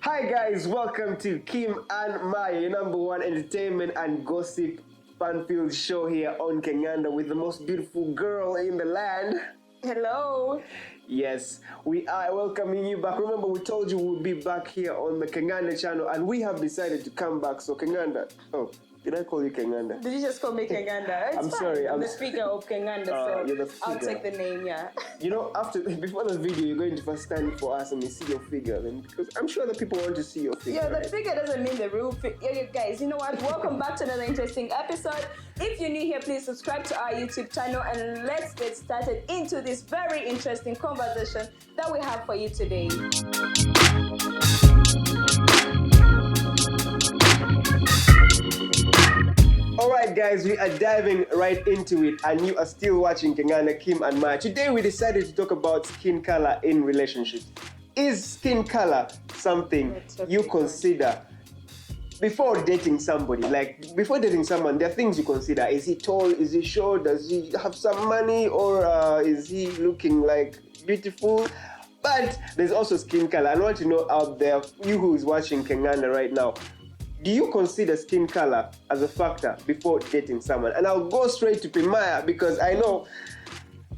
Hi guys, welcome to Kim and Maya, your number one entertainment and gossip fun-filled show here on Uganda with the most beautiful girl in the land. Hello. Yes, we are welcoming you back. Remember, we told you we'll be back here on the Kenganda channel, and we have decided to come back. So Kenganda, did I call you Kenganda? Did you just call me Kenganda? It's I'm fine. sorry. I'm the speaker of Kenganda, so you're the I'll figure. take the name, yeah. You know, before the video, you're going to first stand for us and we see your figure, then because I'm sure that people want to see your figure. Yeah, the right? figure doesn't mean the real figure. Yeah, you guys, you know what? Welcome back to another interesting episode. If you're new here, please subscribe to our YouTube channel and let's get started into this very interesting conversation that we have for you today. Alright guys, we are diving right into it and you are still watching Kenganda, Kim and Maya. Today we decided to talk about skin color in relationships. Is skin color something you consider before dating somebody? Like before dating someone, there are things you consider. Is he tall? Is he short? Does he have some money? Or is he looking like beautiful? But there's also skin color. I want to know out there, you who is watching Kenganda right now, do you consider skin color as a factor before dating someone? And I'll go straight to Primaya because I know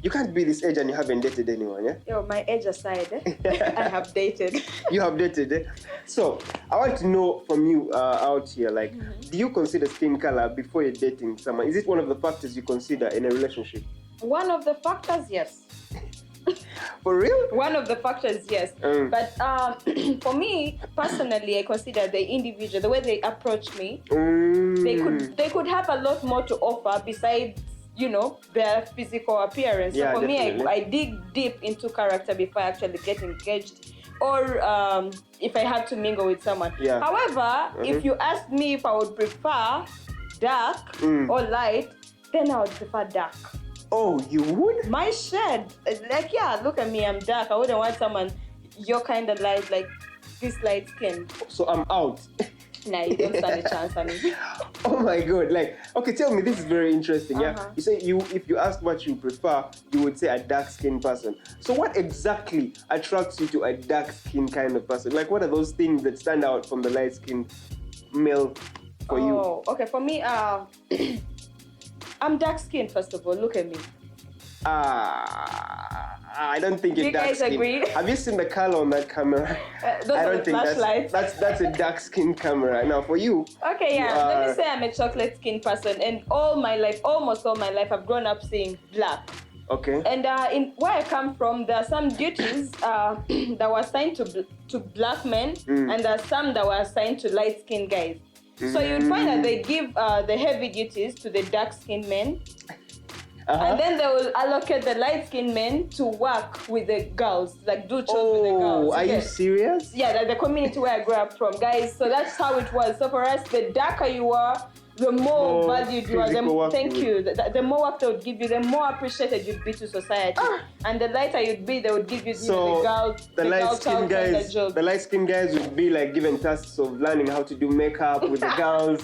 you can't be this age and you haven't dated anyone, yeah? Yo, my age aside, I have dated. You have dated, eh? So, I want to know from you out here, like, do you consider skin color before you're dating someone? Is it one of the factors you consider in a relationship? One of the factors, yes. For real? One of the factors, yes. But for me, personally, I consider the individual, the way they approach me, they could have a lot more to offer besides, you know, their physical appearance. Yeah, so for definitely. me, I dig deep into character before I actually get engaged or if I have to mingle with someone. Yeah. However, if you ask me if I would prefer dark or light, then I would prefer dark. Oh, you would? My shade, like, yeah, look at me, I'm dark. I wouldn't want someone your kind of light, like this light skin. So I'm out. Nah, you don't stand a chance, honey. Oh my god, like, okay, tell me, this is very interesting, yeah? You say if you ask what you prefer, you would say a dark-skinned person. So what exactly attracts you to a dark-skinned kind of person? Like, what are those things that stand out from the light-skinned male for you? Oh, okay, for me, I'm dark-skinned, first of all. Look at me. I don't think you're dark skin. You guys agree? Have you seen the color on that camera? Those I are don't the think flashlights. that's a dark skin camera. Now for you. Okay, yeah. Let me say I'm a chocolate skin person, and almost all my life, I've grown up seeing black. Okay. And in where I come from, there are some duties that were assigned to black men, and there are some that were assigned to light-skinned guys. So you'd find that they give the heavy duties to the dark-skinned men. And then they will allocate the light-skinned men to work with the girls, like do chores with the girls. Oh, are you serious? Yeah, the community where I grew up from, guys. So that's how it was. So for us, the darker you are, the more valued you are. The more work they would give you, the more appreciated you'd be to society. And the lighter you'd be, they would give you, the girls, the light-skinned guys. job. The light-skinned guys would be like given tasks of learning how to do makeup with the girls.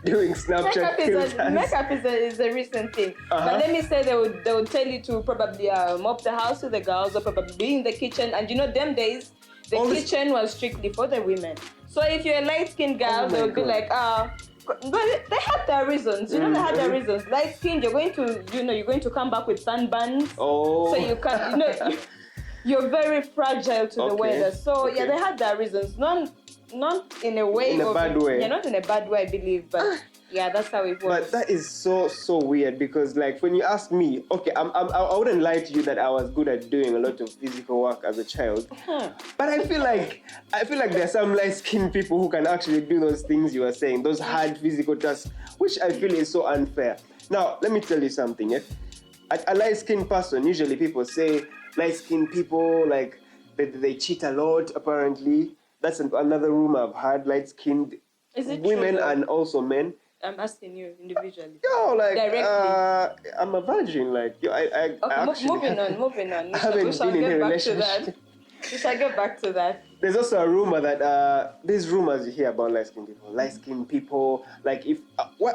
Doing Snapchat filters. Makeup is a recent thing. But let me say they would tell you to probably mop the house with the girls or probably be in the kitchen. And you know, them days, the kitchen was strictly for the women. So if you're a light-skinned girl, they would be like, they had their reasons. You know, they had their reasons. Light-skinned, you're going to come back with sunburns. Oh. So you can't, you're very fragile to the weather. So yeah, they had their reasons. Not in a way. In a bad way. Yeah, not in a bad way, I believe. But yeah, that's how it was. But that is so weird because, like, when you ask me, okay, I wouldn't lie to you that I was good at doing a lot of physical work as a child. But I feel like there are some light-skinned people who can actually do those things you are saying, those hard physical tasks, which I feel is so unfair. Now, let me tell you something. A light-skinned person, usually people say light-skinned people, like, they cheat a lot, apparently. That's another rumor I've heard, light-skinned women and also men. I'm asking you individually. Yo, like, directly. I'm a virgin, like, Moving on. I haven't been in a relationship. We shall get back to that. There's also a rumor that, there's rumors you hear about light-skinned people, like if,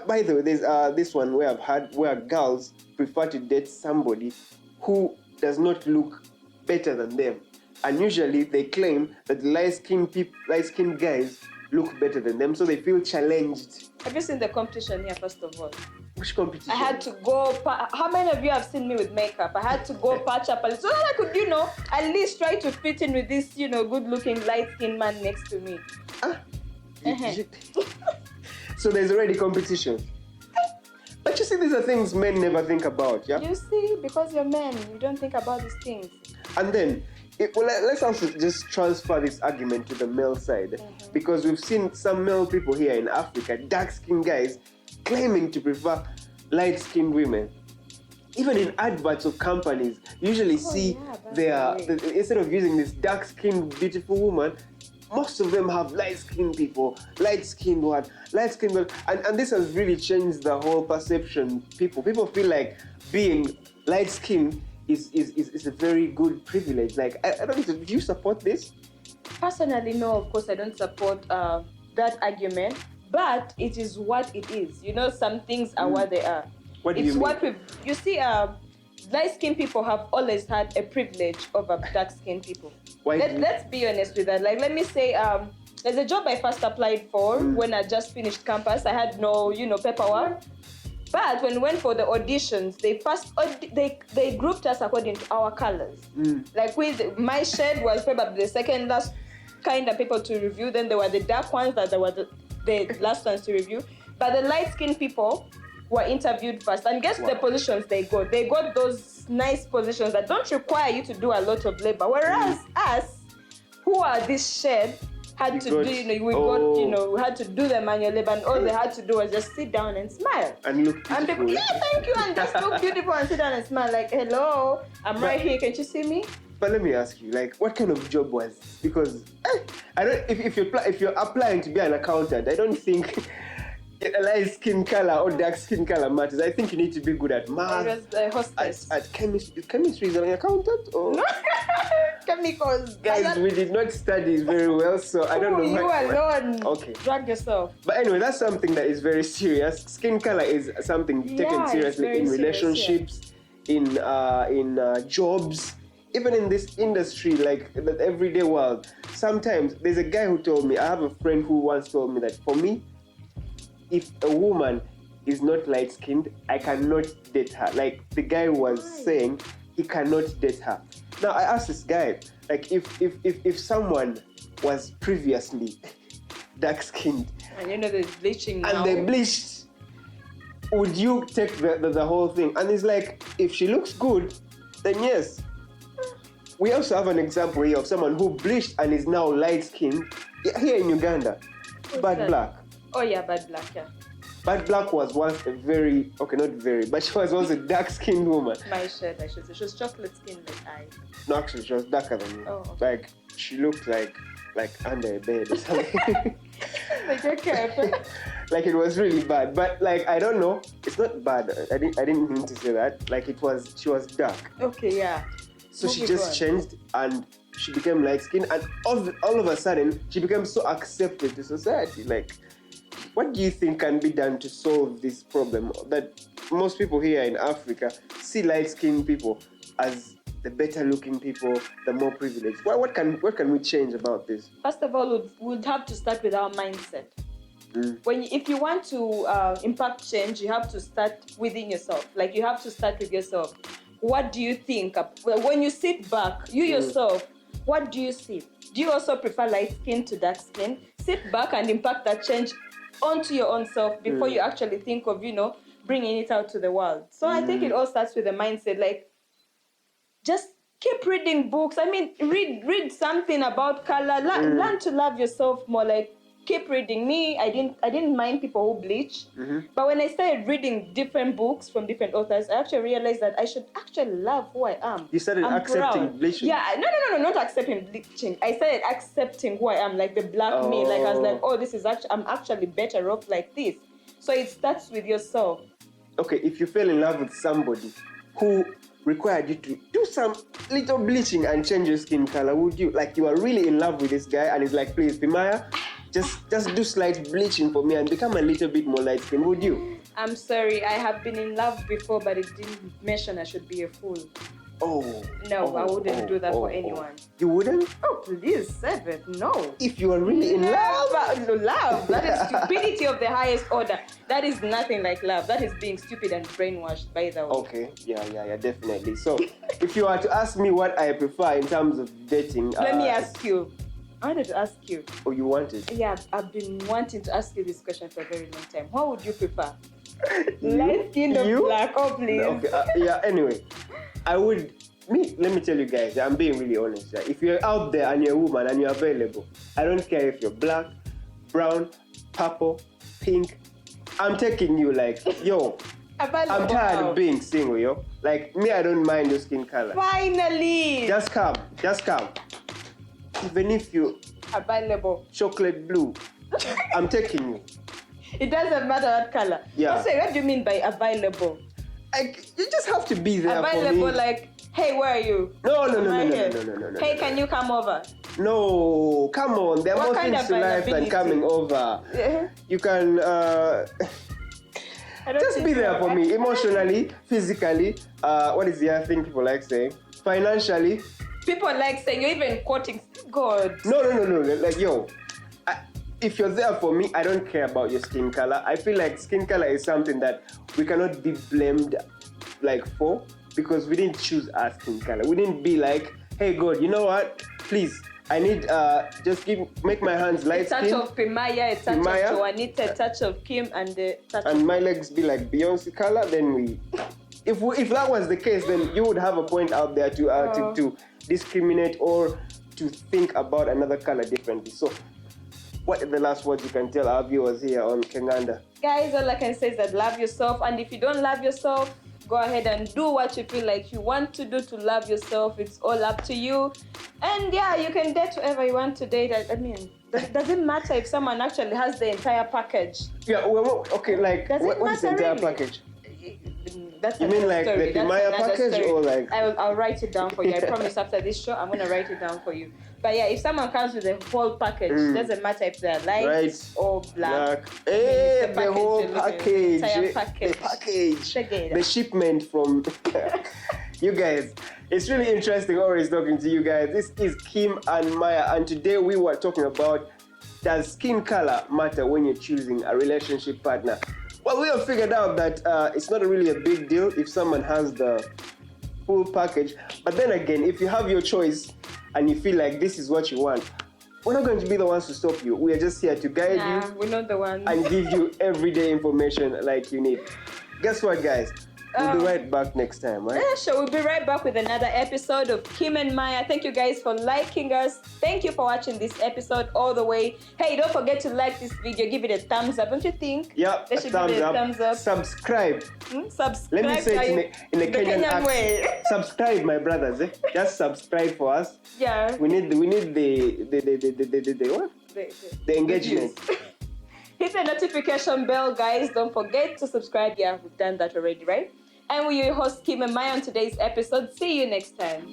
by the way, there's this one where I've heard, where girls prefer to date somebody who does not look better than them. And usually they claim that the light-skinned guys look better than them, so they feel challenged. Have you seen the competition here, first of all? Which competition? I had to go. How many of you have seen me with makeup? I had to go patch up a little so that I could, at least try to fit in with this, good-looking, light-skinned man next to me. So there's already competition. But you see, these are things men never think about, yeah? You see, because you're men, you don't think about these things. And then, let's also just transfer this argument to the male side. Because we've seen some male people here in Africa, dark-skinned guys, claiming to prefer light-skinned women. Even in adverts of companies, you usually see instead of using this dark-skinned, beautiful woman, most of them have light-skinned people, light-skinned one. And this has really changed the whole perception. People feel like being light-skinned is a very good privilege. Like, I don't know, do you support this? Personally, no, of course I don't support that argument, but it is what it is. Some things are what they are. What do you mean? You see, light-skinned people have always had a privilege over dark-skinned people. Let's be honest with that. Like, let me say, there's a job I first applied for when I just finished campus. I had no, paperwork. But when we went for the auditions, they grouped us according to our colors. Like, my shade was probably the second last kind of people to review. Then there were the dark ones that were the last ones to review. But the light-skinned people were interviewed first. And guess the positions they got? They got those nice positions that don't require you to do a lot of labor. Whereas us, who are this shade, had to do the manual labor, and all they had to do was just sit down and smile. And look beautiful. And people, thank you, and just look beautiful and sit down and smile like, hello, I'm right here, can't you see me? But let me ask you, like, what kind of job was this? Because I don't. If you're applying to be an accountant, I don't think a light skin color or dark skin color matters. I think you need to be good at math. At chemistry. Chemistry is an accountant or no. Chemicals. Guys, we did not study very well, so I don't know. You alone. Okay. Drag yourself. But anyway, that's something that is very serious. Skin color is something taken seriously in relationships, in jobs. Even in this industry, like the everyday world, sometimes there's a guy who told me, I have a friend who once told me that for me, if a woman is not light-skinned, I cannot date her. Like the guy was saying, he cannot date her. Now I asked this guy, like if someone was previously dark-skinned, and they're bleaching now, and they bleached, would you take the whole thing? And he's like, if she looks good, then yes. We also have an example here of someone who bleached and is now light-skinned here in Uganda. Bad Black. Oh yeah, Bad Black, yeah. Bad Black was once not very, but she was once a dark-skinned woman. My shade, I should say. She was chocolate-skinned like I. No, actually, she was darker than you. Oh, okay. Like, she looked like under a bed or something. Like, okay. Like, it was really bad. But, like, I don't know. It's not bad. I didn't mean to say that. Like, she was dark. Okay, yeah. So she just changed and she became light-skinned, and all of a sudden she became so accepted to society. Like, what do you think can be done to solve this problem that most people here in Africa see light-skinned people as the better-looking people, the more privileged? What can we change about this? First of all, we'd have to start with our mindset. If you want to impact change, you have to start within yourself. Like, you have to start with yourself. What do you think? When you sit back, you yourself, what do you see? Do you also prefer light skin to dark skin? Sit back and impact that change onto your own self before you actually think of, bringing it out to the world. So I think it all starts with the mindset. Like, just keep reading books. I mean, read something about color. Learn to love yourself more. Like, keep reading. Me, I didn't mind people who bleach. But when I started reading different books from different authors, I actually realized that I should actually love who I am. You started accepting bleaching? Yeah, no, not accepting bleaching. I started accepting who I am, like the black me. Like, I was like, oh, I'm actually better off like this. So it starts with yourself. Okay, if you fell in love with somebody who required you to do some little bleaching and change your skin color, would you? Like, you are really in love with this guy and he's like, please, Pimaya, just do slight bleaching for me and become a little bit more light skin, would you? I'm sorry, I have been in love before, but it didn't mention I should be a fool. Oh. No, I wouldn't do that for anyone. You wouldn't? Oh, please, 7. No. If you are really in love? No, love. That is stupidity of the highest order. That is nothing like love. That is being stupid and brainwashed, by the way. Okay, yeah, definitely. So, if you are to ask me what I prefer in terms of dating... Let me ask you. I wanted to ask you. Oh, you wanted? Yeah, I've been wanting to ask you this question for a very long time. What would you prefer? Light skin or black? Oh, please. Okay, anyway. Let me tell you guys, I'm being really honest. Yeah? If you're out there and you're a woman and you're available, I don't care if you're black, brown, purple, pink, I'm taking you yo. I'm tired of being single, yo. Me, I don't mind your skin color. Finally! Just come. Even if you available chocolate blue, I'm taking you. It doesn't matter what color. Yeah. So what do you mean by available? You just have to be there available for me. Hey, where are you? No. Hey, can you come over? No, come on. There are more things to life than coming over. Yeah. You can just be there for me, emotionally, physically. What is the other thing people like saying? Financially. People like saying, you're even quoting God. No. Yo, if you're there for me, I don't care about your skin color. I feel like skin color is something that we cannot be blamed for, because we didn't choose our skin color. We didn't be like, hey God, you know what? Please, I need make my hands light skin. A touch of Pimaya, a touch of Joanita, a touch of Kim, and a touch and my legs be like Beyonce color. Then if that was the case, then you would have a point out there to discriminate or to think about another color differently. So, what are the last words you can tell our viewers here on Kenganda? Guys, all I can say is that love yourself, and if you don't love yourself, go ahead and do what you feel like you want to do to love yourself. It's all up to you. And yeah, you can date whoever you want to date. I mean, it doesn't matter if someone actually has the entire package. Yeah, well, okay, what is the entire package? That's you mean like story. the Maya package story. or I'll write it down for you. I promise after this show, I'm going to write it down for you. But yeah, if someone comes with the whole package, doesn't matter if they're light or black. Hey, the whole package. The package. The package. The shipment from... You guys, it's really interesting always talking to you guys. This is Kim and Maya, and today we were talking about, does skin color matter when you're choosing a relationship partner? Well, we have figured out that it's not really a big deal if someone has the full package. But then again, if you have your choice and you feel like this is what you want, we're not going to be the ones to stop you. We are just here to guide you. We're not the ones. And give you everyday information like you need. Guess what, guys? We'll be right back next time, right? Yeah, sure. We'll be right back with another episode of Kim and Maya. Thank you guys for liking us. Thank you for watching this episode all the way. Hey, don't forget to like this video. Give it a thumbs up, don't you think? Yeah, a thumbs up. Subscribe. Subscribe. Let me say it in a Kenyan way. Subscribe, my brothers. Just subscribe for us. Yeah. We need the what? The engagement. Hit the notification bell, guys. Don't forget to subscribe. Yeah, we've done that already, right? And we your host Kim and Maya on today's episode. See you next time.